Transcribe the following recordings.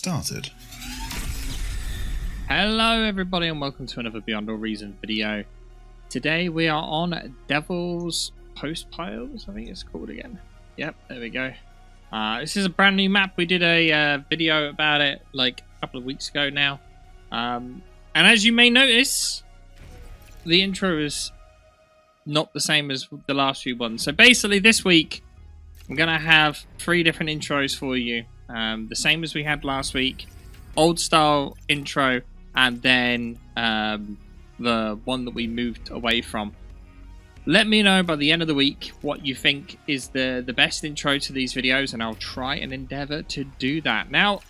started. Hello everybody and welcome to another Beyond All Reason video. Today we are on Devils Postpiles, I think it's called again. Yep, there we go. This is a brand new map. We did a video about it like a couple of weeks ago now. And as you may notice, the intro is not the same as the last few ones. So basically this week I'm going to have 3 different intros for you. The same as we had last week. Old style intro and then the one that we moved away from. Let me know by the end of the week what you think is the best intro to these videos, and I'll try and endeavor to do that. Now,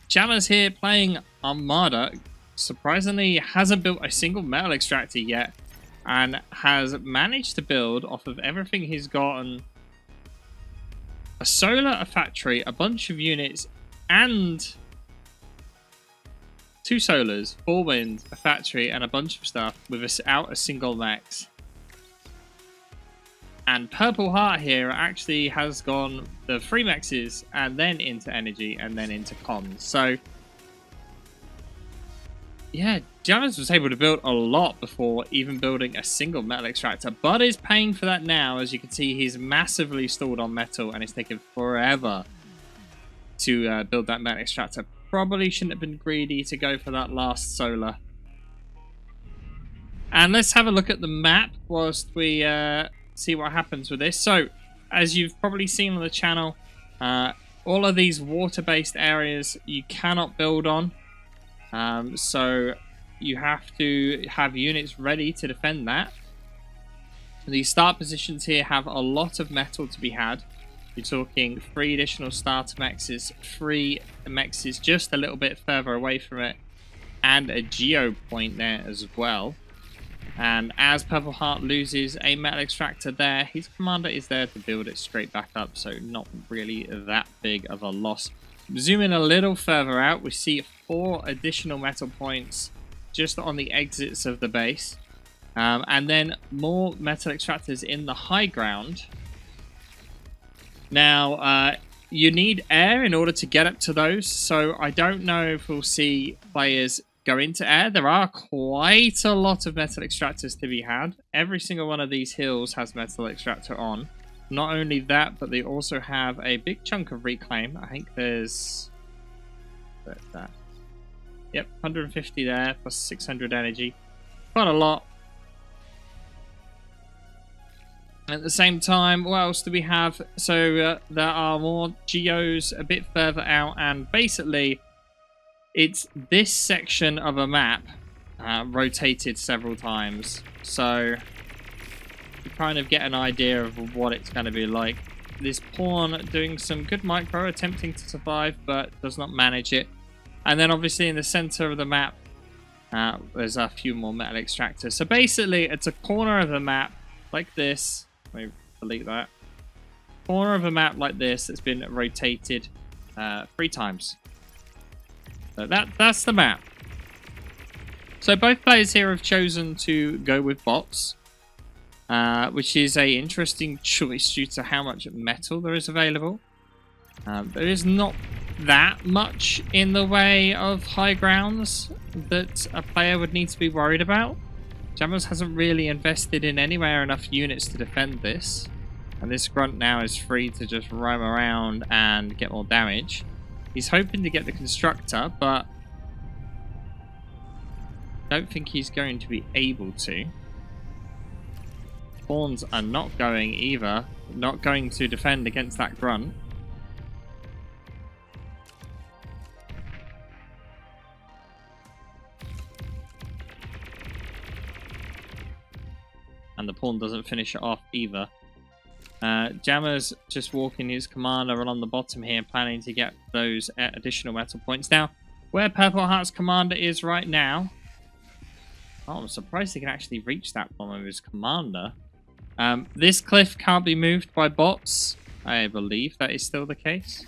Jamerz here playing Armada surprisingly hasn't built a single metal extractor yet, and has managed to build off of everything he's gotten: a solar, a factory, a bunch of units, and 2 solars, 4 wind, a factory, and a bunch of stuff without a single max. And Purpleheart here actually has gone the 3 maxes and then into energy and then into comms. So yeah, Jamerz was able to build a lot before even building a single metal extractor, but is paying for that now. As you can see, he's massively stalled on metal and it's taken forever to build that metal extractor. Probably shouldn't have been greedy to go for that last solar. And let's have a look at the map whilst we see what happens with this. So, as you've probably seen on the channel, all of these water-based areas you cannot build on. So you have to have units ready to defend that. The start positions here have a lot of metal to be had. You're talking 3 additional starter mexes, 3 mexes just a little bit further away from it, and a geo point there as well. And as Purpleheart loses a metal extractor there, his commander is there to build it straight back up, so not really that big of a loss. Zooming a little further out, we see 4 additional metal points just on the exits of the base. And then more metal extractors in the high ground. Now, you need air in order to get up to those, so I don't know if we'll see players go into air. There are quite a lot of metal extractors to be had. Every single one of these hills has metal extractor on. Not only that, but they also have a big chunk of reclaim. I think there's... where's that? Yep, 150 there, plus 600 energy. Quite a lot. At the same time, what else do we have? So there are more geos a bit further out, and basically it's this section of a map rotated several times. So you kind of get an idea of what it's going to be like. This pawn doing some good micro, attempting to survive, but does not manage it. And then obviously in the center of the map, there's a few more metal extractors. So basically it's a corner of the map like this. Let me delete that. Corner of a map like this that's been rotated 3 times. So that's the map. So both players here have chosen to go with bots, which is a interesting choice due to how much metal there is available. There is not that much in the way of high grounds that a player would need to be worried about. Jamerz hasn't really invested in anywhere enough units to defend this, and this grunt now is free to just roam around and get more damage. He's hoping to get the constructor, but I don't think he's going to be able to. Pawns are not going either, not going to defend against that grunt. And the pawn doesn't finish it off either. Jamerz just walking his commander along the bottom here, planning to get those additional metal points. Now, where Purpleheart's commander is right now... oh, I'm surprised he can actually reach that one with his commander. This cliff can't be moved by bots. I believe that is still the case.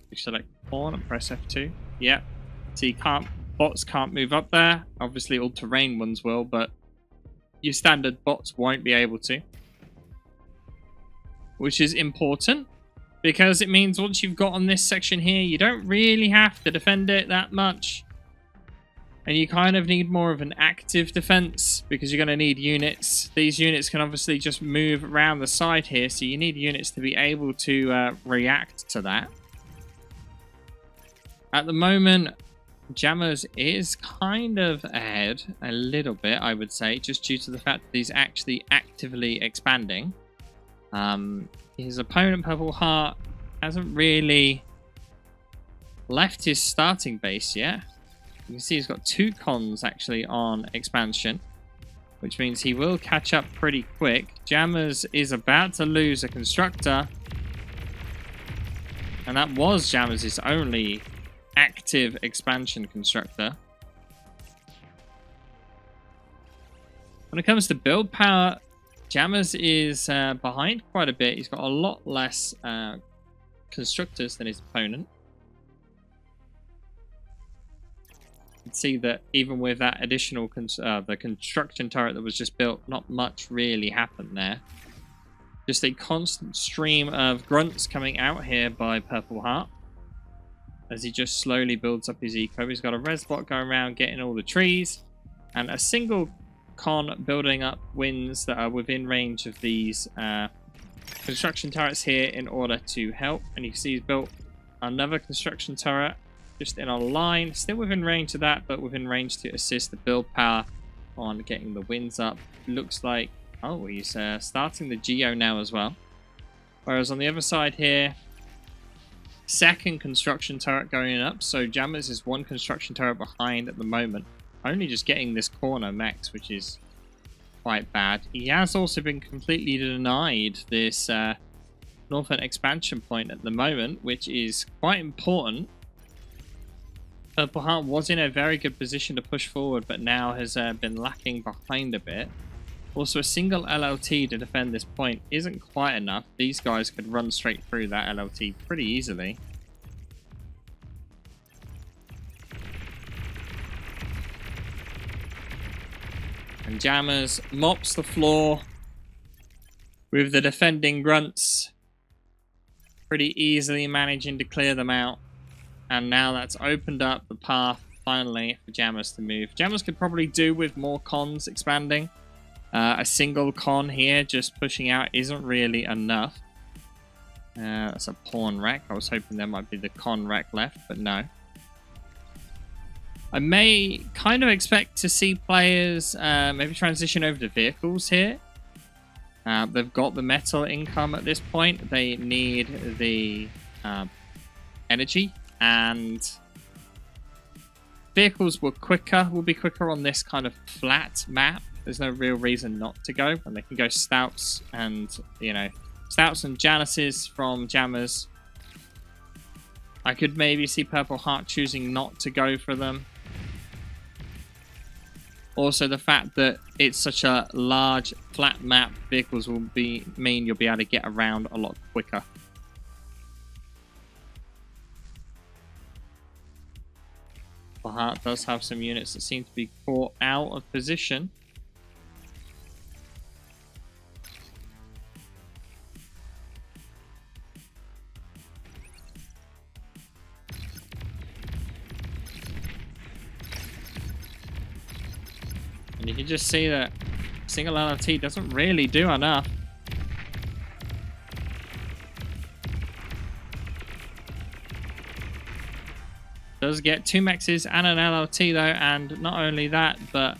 You select pawn and press F2. Yep. So you can't... bots can't move up there. Obviously all-terrain ones will, but your standard bots won't be able to, which is important. because it means once you've got on this section here, you don't really have to defend it that much. And you kind of need more of an active defense because you're going to need units. These units can obviously just move around the side here, so you need units to be able to react to that. At the moment, Jamerz is kind of ahead a little bit, I would say, just due to the fact that he's actually actively expanding. His opponent, Purpleheart, hasn't really left his starting base yet. You can see he's got 2 cons actually on expansion, which means he will catch up pretty quick. Jamerz is about to lose a constructor, and that was Jamerz's only active expansion constructor. When it comes to build power, Jamerz is behind quite a bit. He's got a lot less constructors than his opponent. You can see that even with that additional the construction turret that was just built, not much really happened there. Just a constant stream of grunts coming out here by Purpleheart as he just slowly builds up his eco. He's got a res bot going around getting all the trees, and a single con building up wins that are within range of these construction turrets here in order to help. And you can see he's built another construction turret just in a line, still within range of that, but within range to assist the build power on getting the wins up. Looks like, oh, he's starting the Geo now as well. Whereas on the other side here, second construction turret going up, so Jamerz is 1 construction turret behind at the moment, only just getting this corner max, which is quite bad. He has also been completely denied this northern expansion point at the moment, which is quite important. Purpleheart was in a very good position to push forward, but now has been lacking behind a bit. Also, a single LLT to defend this point isn't quite enough. These guys could run straight through that LLT pretty easily. And Jamerz mops the floor with the defending grunts, pretty easily managing to clear them out. And now that's opened up the path, finally, for Jamerz to move. Jamerz could probably do with more cons expanding. A single con here, just pushing out, isn't really enough. That's a pawn wreck. I was hoping there might be the con wreck left, but no. I may kind of expect to see players maybe transition over to vehicles here. They've got the metal income at this point. They need the energy. And vehicles will be quicker on this kind of flat map. There's no real reason not to go, and they can go stouts and, you know, stouts and Janices from Jamerz. I could maybe see Purpleheart choosing not to go for them. Also, the fact that it's such a large flat map, vehicles will mean you'll be able to get around a lot quicker. Purpleheart does have some units that seem to be caught out of position. And you can just see that single LRT doesn't really do enough. Does get 2 mexes and an LLT though, and not only that, but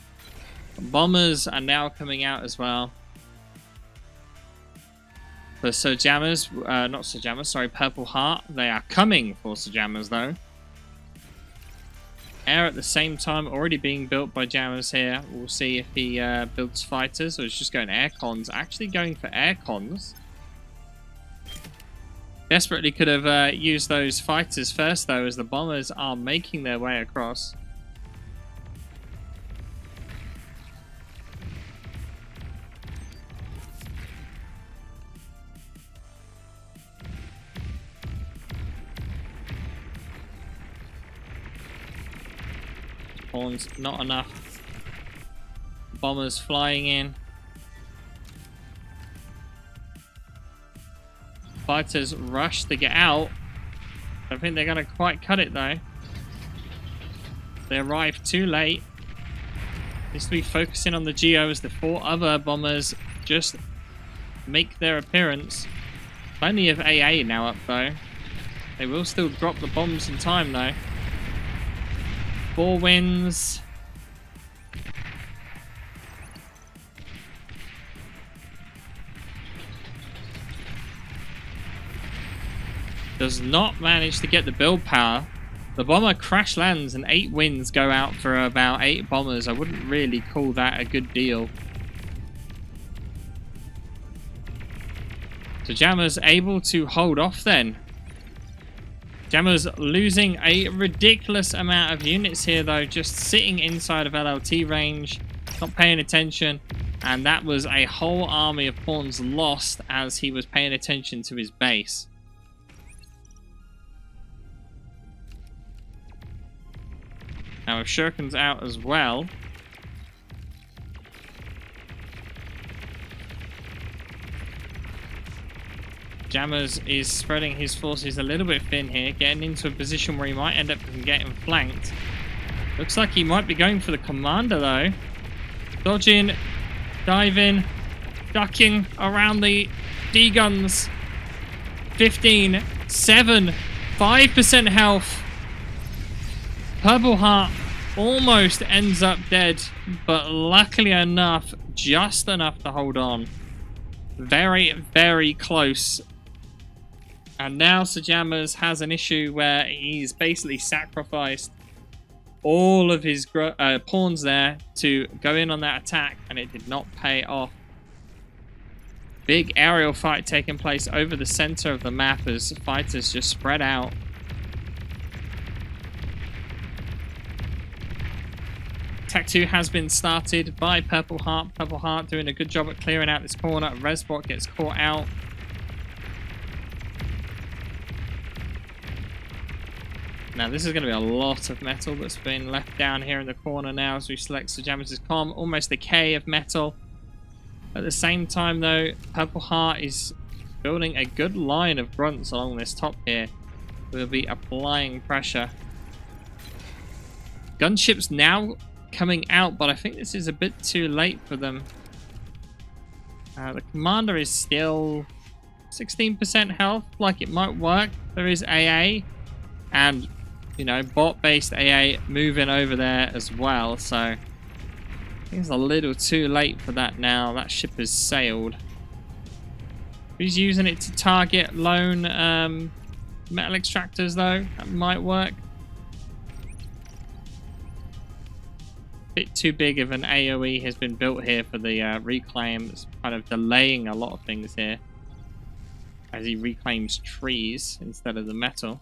bombers are now coming out as well. For Sir Jamerz, not Sir Jamerz, sorry, Purpleheart. They are coming for Sir Jamerz though. Air at the same time already being built by Jamerz here. We'll see if he builds fighters or is just going air cons. Actually going for air cons. Desperately could have used those fighters first, though, as the bombers are making their way across. Horns, not enough. Bombers flying in. fighters rush to get out. I think they're going to quite cut it though. They arrive too late. Needs to be focusing on the Geo as the 4 other bombers just make their appearance. Plenty of AA now up though. They will still drop the bombs in time though. 4 wins. Does not manage to get the build power. The bomber crash lands and 8 wins go out for about 8 bombers. I wouldn't really call that a good deal. So Jamerz able to hold off then. Jamerz losing a ridiculous amount of units here though, just sitting inside of LLT range, not paying attention, and that was a whole army of pawns lost as he was paying attention to his base. Now if Shuriken's out as well, Jamerz is spreading his forces a little bit thin here, getting into a position where he might end up getting flanked. Looks like he might be going for the commander though. Dodging, diving, ducking around the D-guns. 15, 7, 5% health. Purpleheart almost ends up dead, but luckily enough, just enough to hold on. Very, very close. And now Sir Jamerz has an issue where he's basically sacrificed all of his pawns there to go in on that attack, and it did not pay off. Big aerial fight taking place over the center of the map as fighters just spread out. Tech 2 has been started by Purpleheart. Purpleheart doing a good job at clearing out this corner. Resbot gets caught out. Now this is going to be a lot of metal that's been left down here in the corner now as we select Sir Jamerz's comm. Almost a K of metal. At the same time though, Purpleheart is building a good line of grunts along this top here. We'll be applying pressure. Gunships now coming out, but I think this is a bit too late for them. The commander is still 16% health, like it might work. There is AA and, you know, bot-based AA moving over there as well, so I think it's a little too late for that now. That ship has sailed. He's using it to target lone metal extractors though. That might work. Bit too big of an AoE has been built here for the reclaim. It's kind of delaying a lot of things here as he reclaims trees instead of the metal.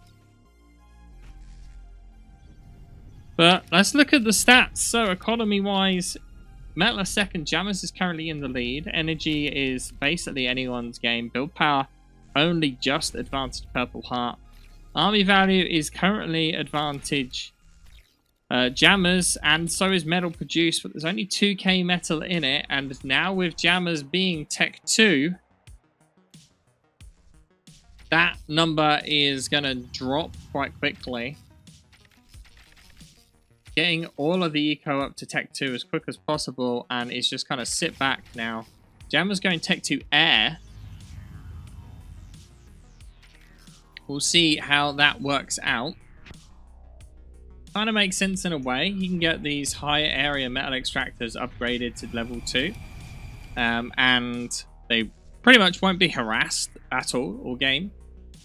But let's look at the stats. So economy wise, metal is second, Jamerz is currently in the lead. Energy is basically anyone's game. Build power only just advantage Purpleheart. Army value is currently advantage Jamerz, and so is metal produced, but there's only 2k metal in it, and now with Jamerz being Tech 2, that number is going to drop quite quickly. Getting all of the eco up to Tech 2 as quick as possible, and it's just kind of sit back now. Jamerz going Tech 2 Air. We'll see how that works out. Kind of makes sense in a way. You can get these higher area metal extractors upgraded to level 2. And they pretty much won't be harassed at all game.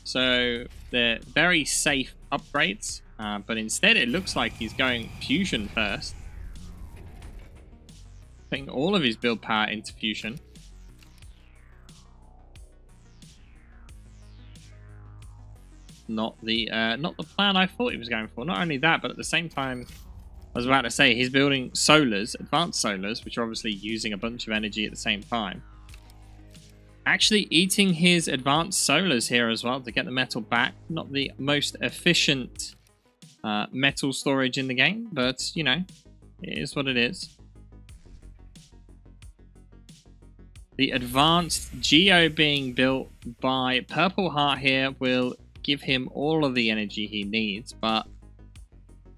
So they're very safe upgrades. But instead it looks like he's going fusion first. Putting all of his build power into fusion. Not the plan I thought he was going for. Not only that, but at the same time, I was about to say he's building solars, advanced solars, which are obviously using a bunch of energy at the same time. Actually eating his advanced solars here as well to get the metal back. Not the most efficient metal storage in the game, but you know, it is what it is. The advanced Geo being built by Purpleheart here will give him all of the energy he needs, but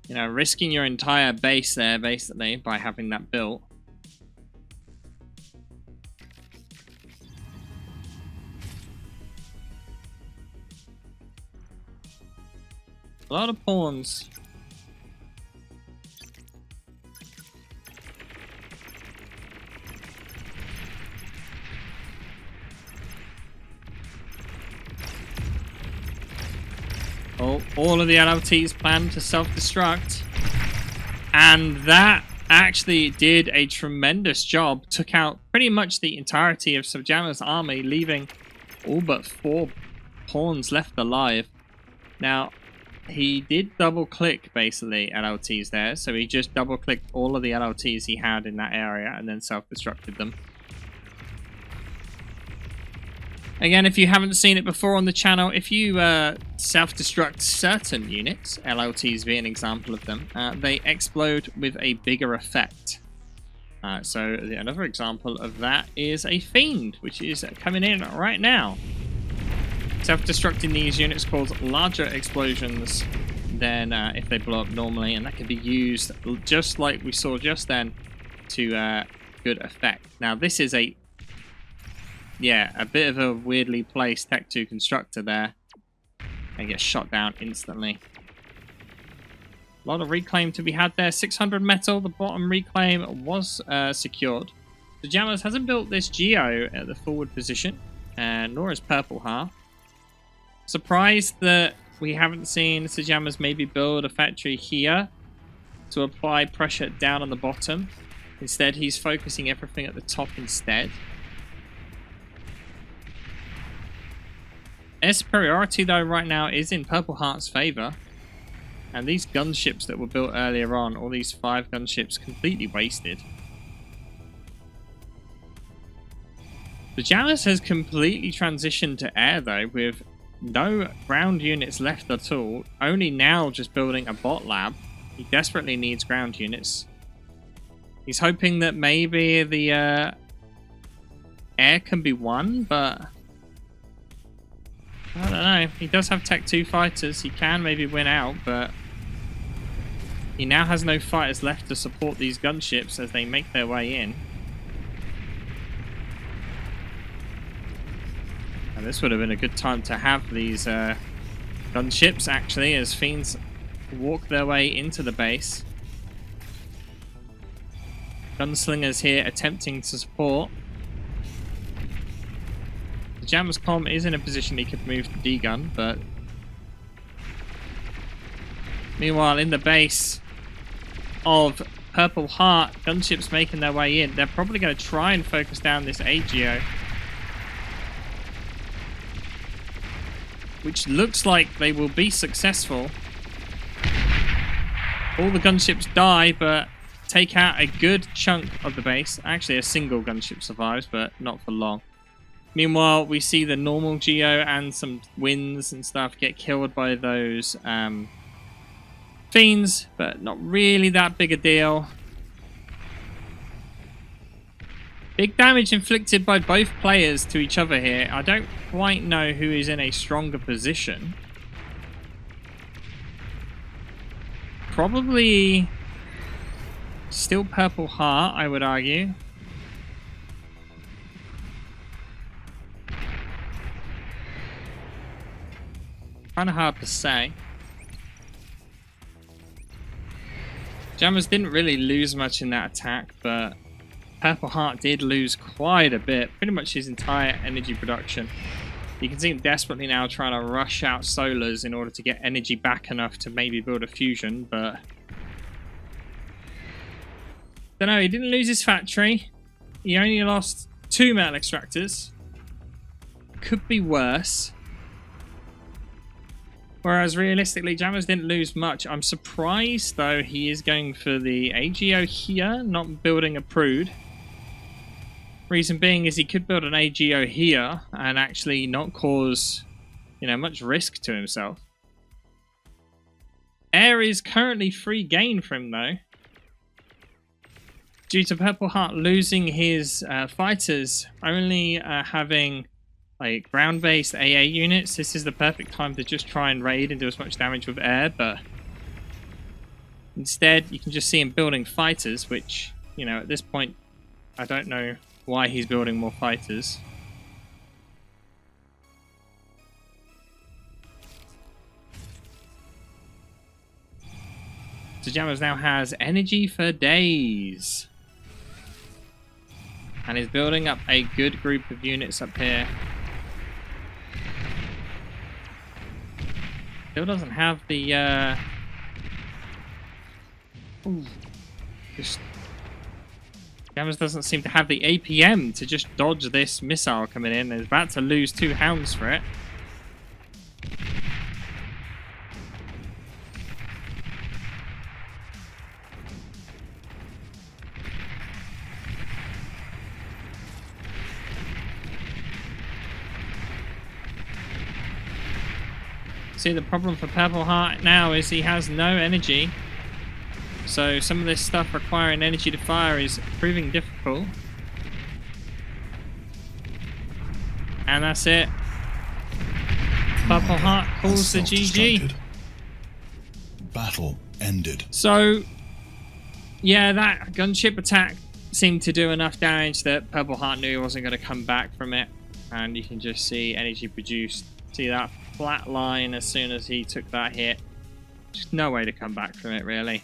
you know, risking your entire base there basically by having that built. A lot of pawns. Oh, all of the LLTs plan to self-destruct. And that actually did a tremendous job. Took out pretty much the entirety of Jamer's army, leaving all but 4 pawns left alive. Now, he did double-click, basically, LLTs there. So he just double-clicked all of the LLTs he had in that area and then self-destructed them. Again, if you haven't seen it before on the channel, if you self-destruct certain units, LLTs being an example of them, they explode with a bigger effect. So another example of that is a Fiend, which is coming in right now. Self-destructing these units cause larger explosions than if they blow up normally, and that can be used just like we saw just then to good effect. Now this is a bit of a weirdly placed Tech 2 constructor there. And gets shot down instantly. A lot of reclaim to be had there. 600 metal. The bottom reclaim was secured. The Jamerz hasn't built this Geo at the forward position. Nor has Purpleheart. Surprised that we haven't seen Jamerz maybe build a factory here to apply pressure down on the bottom. Instead, he's focusing everything at the top instead. Air superiority, though, right now is in Purpleheart's favor. And these gunships that were built earlier on, all these 5 gunships, completely wasted. The Jamerz has completely transitioned to air, though, with no ground units left at all. Only now just building a bot lab. He desperately needs ground units. He's hoping that maybe the air can be won, but I don't know. He does have Tech 2 fighters. He can maybe win out, but he now has no fighters left to support these gunships as they make their way in. And this would have been a good time to have these gunships, actually, as Fiends walk their way into the base. Gunslingers here attempting to support. Jamerz Com is in a position he could move to D-gun, but meanwhile in the base of Purpleheart, gunships making their way in. They're probably going to try and focus down this AGO, which looks like they will be successful. All the gunships die, but take out a good chunk of the base. Actually, a single gunship survives, but not for long. Meanwhile, we see the normal Geo and some winds and stuff get killed by those Fiends, but not really that big a deal. Big damage inflicted by both players to each other here. I don't quite know who is in a stronger position. Probably still Purpleheart, I would argue. Kind of hard to say. Jamerz didn't really lose much in that attack, but Purpleheart did lose quite a bit. Pretty much his entire energy production. You can see him desperately now trying to rush out solars in order to get energy back enough to maybe build a fusion, but don't know, he didn't lose his factory. He only lost 2 metal extractors. Could be worse. Whereas realistically, Jamerz didn't lose much. I'm surprised, though, he is going for the AGO here, not building a Prude. Reason being is he could build an AGO here and actually not cause, you know, much risk to himself. Air is currently free gain for him, though. due to Purpleheart losing his fighters, only having like ground-based AA units, this is the perfect time to just try and raid and do as much damage with air, but instead you can just see him building fighters, which, you know, at this point I don't know why he's building more fighters. So Jamerz now has energy for days. And is building up a good group of units up here. Still doesn't have the Jamerz doesn't seem to have the APM to just dodge this missile coming in. He's about to lose 2 hounds for it. See, the problem for Purpleheart now is he has no energy. So some of this stuff requiring energy to fire is proving difficult. And that's it. Purpleheart calls the GG. Battle ended. So, yeah, that gunship attack seemed to do enough damage that Purpleheart knew he wasn't going to come back from it. And you can just see energy produced. See that flat line as soon as he took that hit. Just no way to come back from it, really.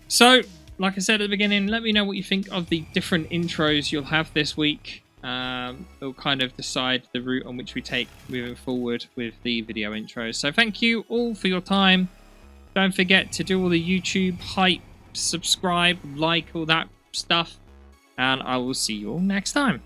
So, like I said at the beginning, let me know what you think of the different intros you'll have this week. It'll kind of decide the route on which we take moving forward with the video intros. So thank you all for your time. Don't forget to do all the YouTube hype, subscribe, like, all that stuff. And I will see you all next time.